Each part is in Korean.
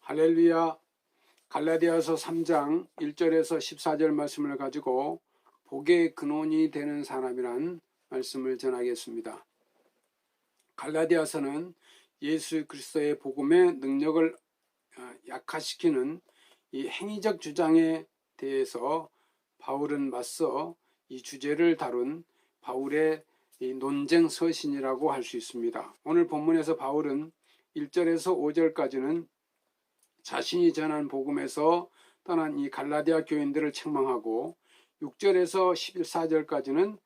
할렐루야. 갈라디아서 3장 1절에서 14절 말씀을 가지고 복의 근원이 되는 사람이란 말씀을 전하겠습니다. 갈라디아서는 예수 그리스도의 복음의 능력을 약화시키는 이 행위적 주장에 대해서 바울은 맞서 이 주제를 다룬 바울의 이 논쟁 서신이라고 할 수 있습니다. 오늘 본문에서 바울은 1절에서 5절까지는 자신이 전한 복음에서 떠난 이 갈라디아 교인들을 책망하고 6절에서 14절까지는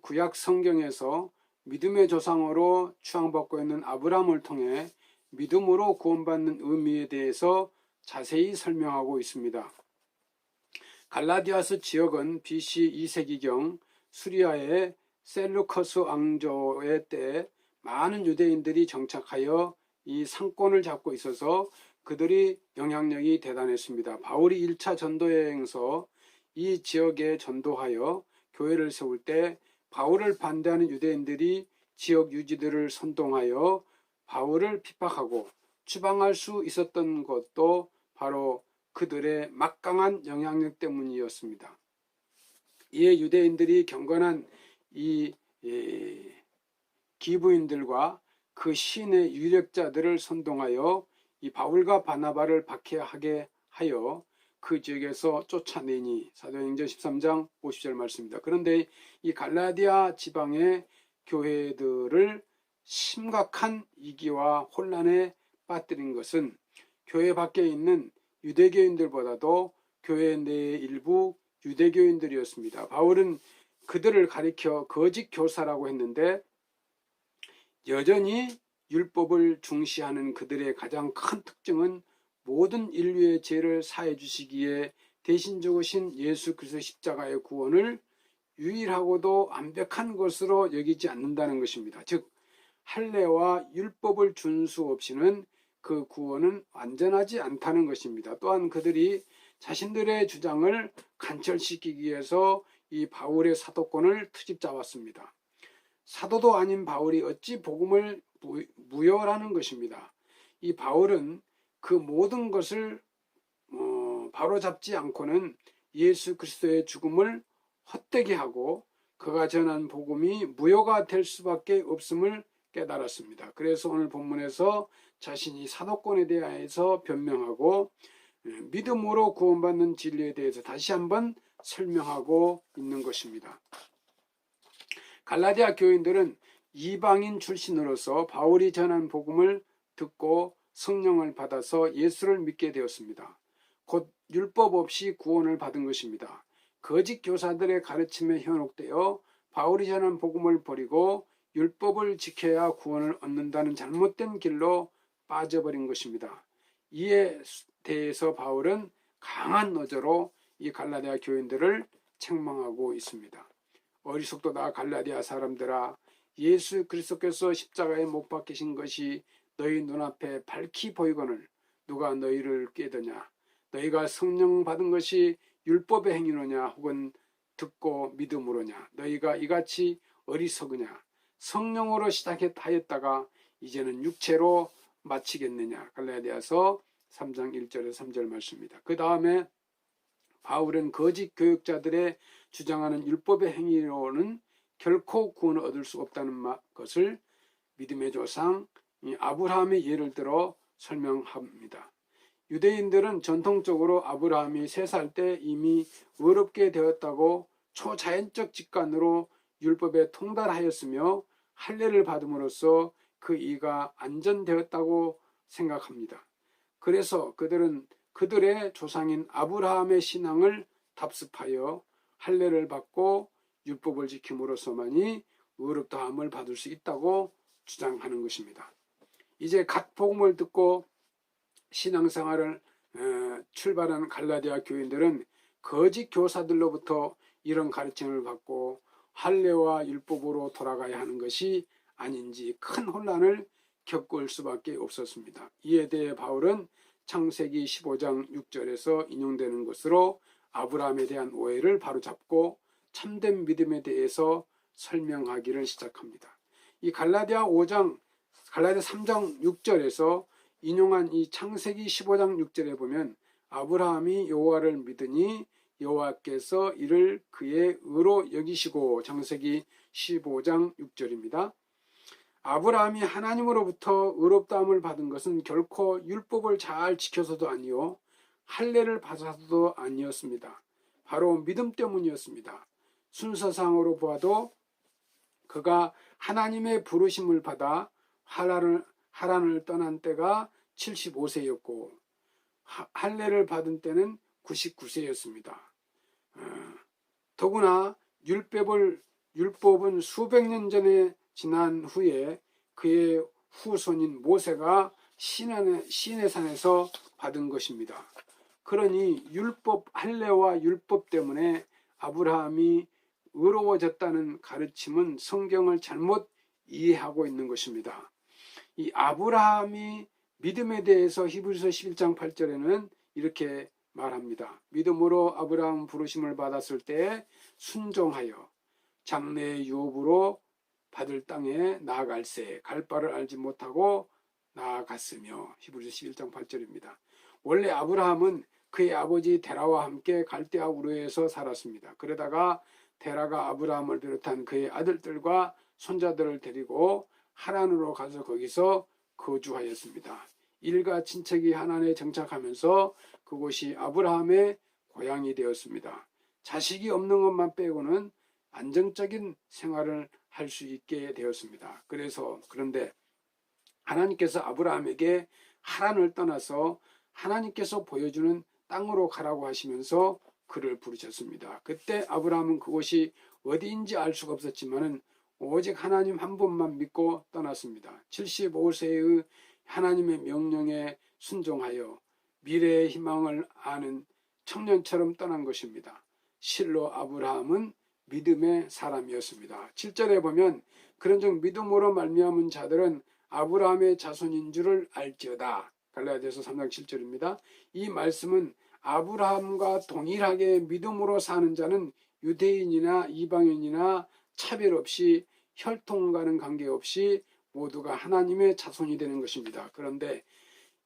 구약 성경에서 믿음의 조상으로 추앙받고 있는 아브라함을 통해 믿음으로 구원받는 의미에 대해서 자세히 설명하고 있습니다. 갈라디아서 지역은 BC 2세기경 수리아의 셀루커스 왕조의 때 많은 유대인들이 정착하여 이 상권을 잡고 있어서 그들이 영향력이 대단했습니다. 바울이 1차 전도여행서 이 지역에 전도하여 교회를 세울 때 바울을 반대하는 유대인들이 지역 유지들을 선동하여 바울을 핍박하고 추방할 수 있었던 것도 바로 그들의 막강한 영향력 때문이었습니다. 이에 유대인들이 경건한 이 기부인들과 그 신의 유력자들을 선동하여 이 바울과 바나바를 박해하게 하여 그 지역에서 쫓아내니 사도행전 13장 50절 말씀입니다. 그런데 이 갈라디아 지방의 교회들을 심각한 위기와 혼란에 빠뜨린 것은 교회 밖에 있는 유대교인들보다도 교회 내의 일부 유대교인들이었습니다. 바울은 그들을 가리켜 거짓 교사라고 했는데 여전히 율법을 중시하는 그들의 가장 큰 특징은 모든 인류의 죄를 사해 주시기에 대신 죽으신 예수 그리스도의 십자가의 구원을 유일하고도 완벽한 것으로 여기지 않는다는 것입니다. 즉 할례와 율법을 준수 없이는 그 구원은 완전하지 않다는 것입니다. 또한 그들이 자신들의 주장을 관철시키기 위해서 이 바울의 사도권을 트집 잡았습니다. 사도도 아닌 바울이 어찌 복음을 무효라는 것입니다. 이 바울은 그 모든 것을 바로잡지 않고는 예수 그리스도의 죽음을 헛되게 하고 그가 전한 복음이 무효가 될 수밖에 없음을 깨달았습니다. 그래서 오늘 본문에서 자신이 사도권에 대해서 변명하고 믿음으로 구원받는 진리에 대해서 다시 한번 설명하고 있는 것입니다. 갈라디아 교인들은 이방인 출신으로서 바울이 전한 복음을 듣고 성령을 받아서 예수를 믿게 되었습니다. 곧 율법 없이 구원을 받은 것입니다. 거짓 교사들의 가르침에 현혹되어 바울이 전한 복음을 버리고 율법을 지켜야 구원을 얻는다는 잘못된 길로 빠져버린 것입니다. 이에 대해서 바울은 강한 어조로 이 갈라디아 교인들을 책망하고 있습니다. 어리석도다 갈라디아 사람들아, 예수 그리스도께서 십자가에 못 박히신 것이 너희 눈앞에 밝히 보이거늘 누가 너희를 꾀드냐? 너희가 성령 받은 것이 율법의 행위로냐 혹은 듣고 믿음으로냐? 너희가 이같이 어리석으냐? 성령으로 시작하였다가 이제는 육체로 마치겠느냐? 갈라디아서 3장 1절에서 3절 말씀입니다. 그 다음에 바울은 거짓 교육자들의 주장하는 율법의 행위로는 결코 구원을 얻을 수 없다는 것을 믿음의 조상 아브라함의 예를 들어 설명합니다. 유대인들은 전통적으로 아브라함이 3살 때 이미 의롭게 되었다고 초자연적 직관으로 율법에 통달하였으며 할례를 받음으로써 그 이가 안전되었다고 생각합니다. 그래서 그들은 그들의 조상인 아브라함의 신앙을 답습하여 할례를 받고 율법을 지킴으로써만이 의롭다함을 받을 수 있다고 주장하는 것입니다. 이제 갓 복음을 듣고 신앙생활을 출발한 갈라디아 교인들은 거짓 교사들로부터 이런 가르침을 받고 할례와 율법으로 돌아가야 하는 것이 아닌지 큰 혼란을 겪을 수밖에 없었습니다. 이에 대해 바울은 창세기 15장 6절에서 인용되는 것으로 아브라함에 대한 오해를 바로잡고 참된 믿음에 대해서 설명하기를 시작합니다. 이 갈라디아 3장 6절에서 인용한 이 창세기 15장 6절에 보면 아브라함이 여호와를 믿으니 여호와께서 이를 그의 의로 여기시고, 창세기 15장 6절입니다. 아브라함이 하나님으로부터 의롭다함을 받은 것은 결코 율법을 잘 지켜서도 아니요 할례를 받아서도 아니었습니다. 바로 믿음 때문이었습니다. 순서상으로 보아도 그가 하나님의 부르심을 받아 하란을 떠난 때가 75세였고 할례를 받은 때는 99세였습니다. 더구나 율법은 수백 년 전에 지난 후에 그의 후손인 모세가 시내산에서 받은 것입니다. 그러니 할례와 율법 때문에 아브라함이 의로워졌다는 가르침은 성경을 잘못 이해하고 있는 것입니다. 이 아브라함이 믿음에 대해서 히브리서 11장 8절에는 이렇게 말합니다. 믿음으로 아브라함 부르심을 받았을 때 순종하여 장래의 유업으로 받을 땅에 나아갈새 갈 바를 알지 못하고 나아갔으며, 히브리서 11장 8절입니다. 원래 아브라함은 그의 아버지 데라와 함께 갈대아 우르에서 살았습니다. 그러다가 데라가 아브라함을 비롯한 그의 아들들과 손자들을 데리고 하란으로 가서 거기서 거주하였습니다. 일가 친척이 하란에 정착하면서 그곳이 아브라함의 고향이 되었습니다. 자식이 없는 것만 빼고는 안정적인 생활을 할 수 있게 되었습니다. 그런데 하나님께서 아브라함에게 하란을 떠나서 하나님께서 보여주는 땅으로 가라고 하시면서 그를 부르셨습니다. 그때 아브라함은 그곳이 어디인지 알 수가 없었지만은 오직 하나님 한 분만 믿고 떠났습니다. 75세의 하나님의 명령에 순종하여 미래의 희망을 아는 청년처럼 떠난 것입니다. 실로 아브라함은 믿음의 사람이었습니다. 7절에 보면 그런즉 믿음으로 말미암은 자들은 아브라함의 자손인 줄을 알지어다. 갈라디아서 3장 7절입니다. 이 말씀은 아브라함과 동일하게 믿음으로 사는 자는 유대인이나 이방인이나 차별 없이 혈통과는 관계없이 모두가 하나님의 자손이 되는 것입니다. 그런데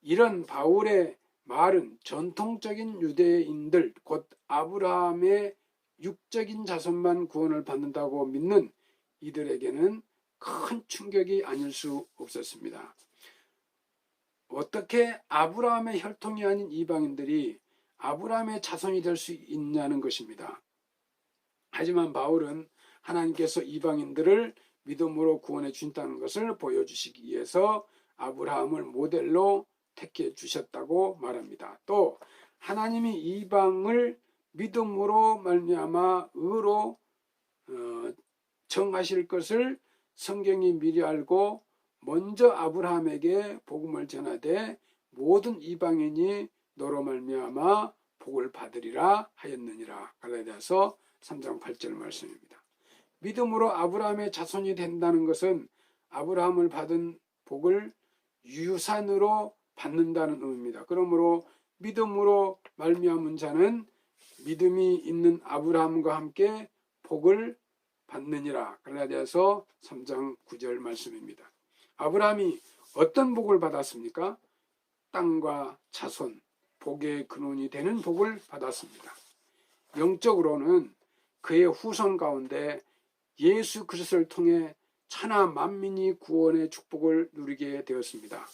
이런 바울의 말은 전통적인 유대인들, 곧 아브라함의 육적인 자손만 구원을 받는다고 믿는 이들에게는 큰 충격이 아닐 수 없었습니다. 어떻게 아브라함의 혈통이 아닌 이방인들이 아브라함의 자손이 될 수 있냐는 것입니다. 하지만 바울은 하나님께서 이방인들을 믿음으로 구원해 주신다는 것을 보여주시기 위해서 아브라함을 모델로 택해 주셨다고 말합니다. 또 하나님이 이방을 믿음으로 말미암아 의로 정하실 것을 성경이 미리 알고 먼저 아브라함에게 복음을 전하되 모든 이방인이 너로 말미암아 복을 받으리라 하였느니라. 갈라디아서 3장 8절 말씀입니다. 믿음으로 아브라함의 자손이 된다는 것은 아브라함을 받은 복을 유산으로 받는다는 의미입니다. 그러므로 믿음으로 말미암은 자는 믿음이 있는 아브라함과 함께 복을 받느니라. 갈라디아서 3장 9절 말씀입니다. 아브라함이 어떤 복을 받았습니까? 땅과 자손, 복의 근원이 되는 복을 받았습니다. 영적으로는 그의 후손 가운데 예수 그리스도를 통해 천하 만민이 구원의 축복을 누리게 되었습니다.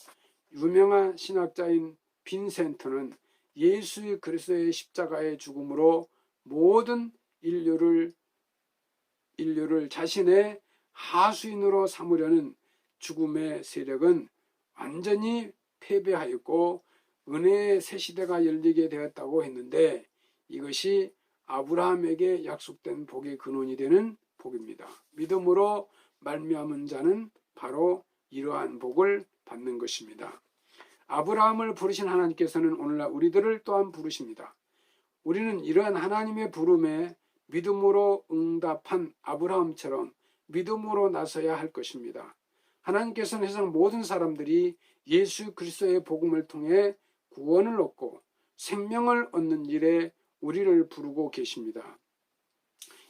유명한 신학자인 빈센트는 예수 그리스도의 십자가의 죽음으로 모든 인류를 자신의 하수인으로 삼으려는 죽음의 세력은 완전히 패배하였고 은혜의 새 시대가 열리게 되었다고 했는데, 이것이 아브라함에게 약속된 복의 근원이 되는 복입니다. 믿음으로 말미암은 자는 바로 이러한 복을 받는 것입니다. 아브라함을 부르신 하나님께서는 오늘날 우리들을 또한 부르십니다. 우리는 이러한 하나님의 부름에 믿음으로 응답한 아브라함처럼 믿음으로 나서야 할 것입니다. 하나님께서는 세상 모든 사람들이 예수 그리스도의 복음을 통해 구원을 얻고 생명을 얻는 일에 우리를 부르고 계십니다.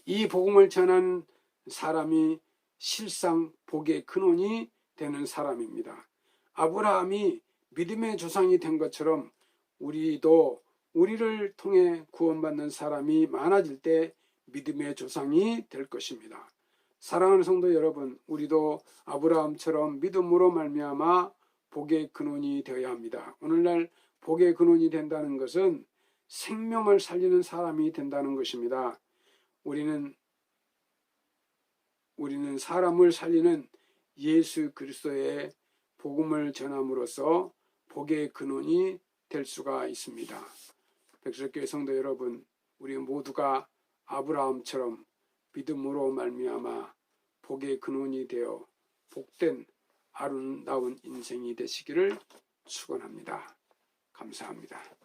이 복음을 전하는 사람이 실상 복의 근원이 되는 사람입니다. 아브라함이 믿음의 조상이 된 것처럼 우리도 우리를 통해 구원받는 사람이 많아질 때 믿음의 조상이 될 것입니다. 사랑하는 성도 여러분, 우리도 아브라함처럼 믿음으로 말미암아 복의 근원이 되어야 합니다. 오늘날 복의 근원이 된다는 것은 생명을 살리는 사람이 된다는 것입니다. 우리는 사람을 살리는 예수 그리스도의 복음을 전함으로써 복의 근원이 될 수가 있습니다. 백설교회 성도 여러분, 우리 모두가 아브라함처럼 믿음으로 말미암아 복의 근원이 되어 복된 아름다운 인생이 되시기를 축원합니다. 감사합니다.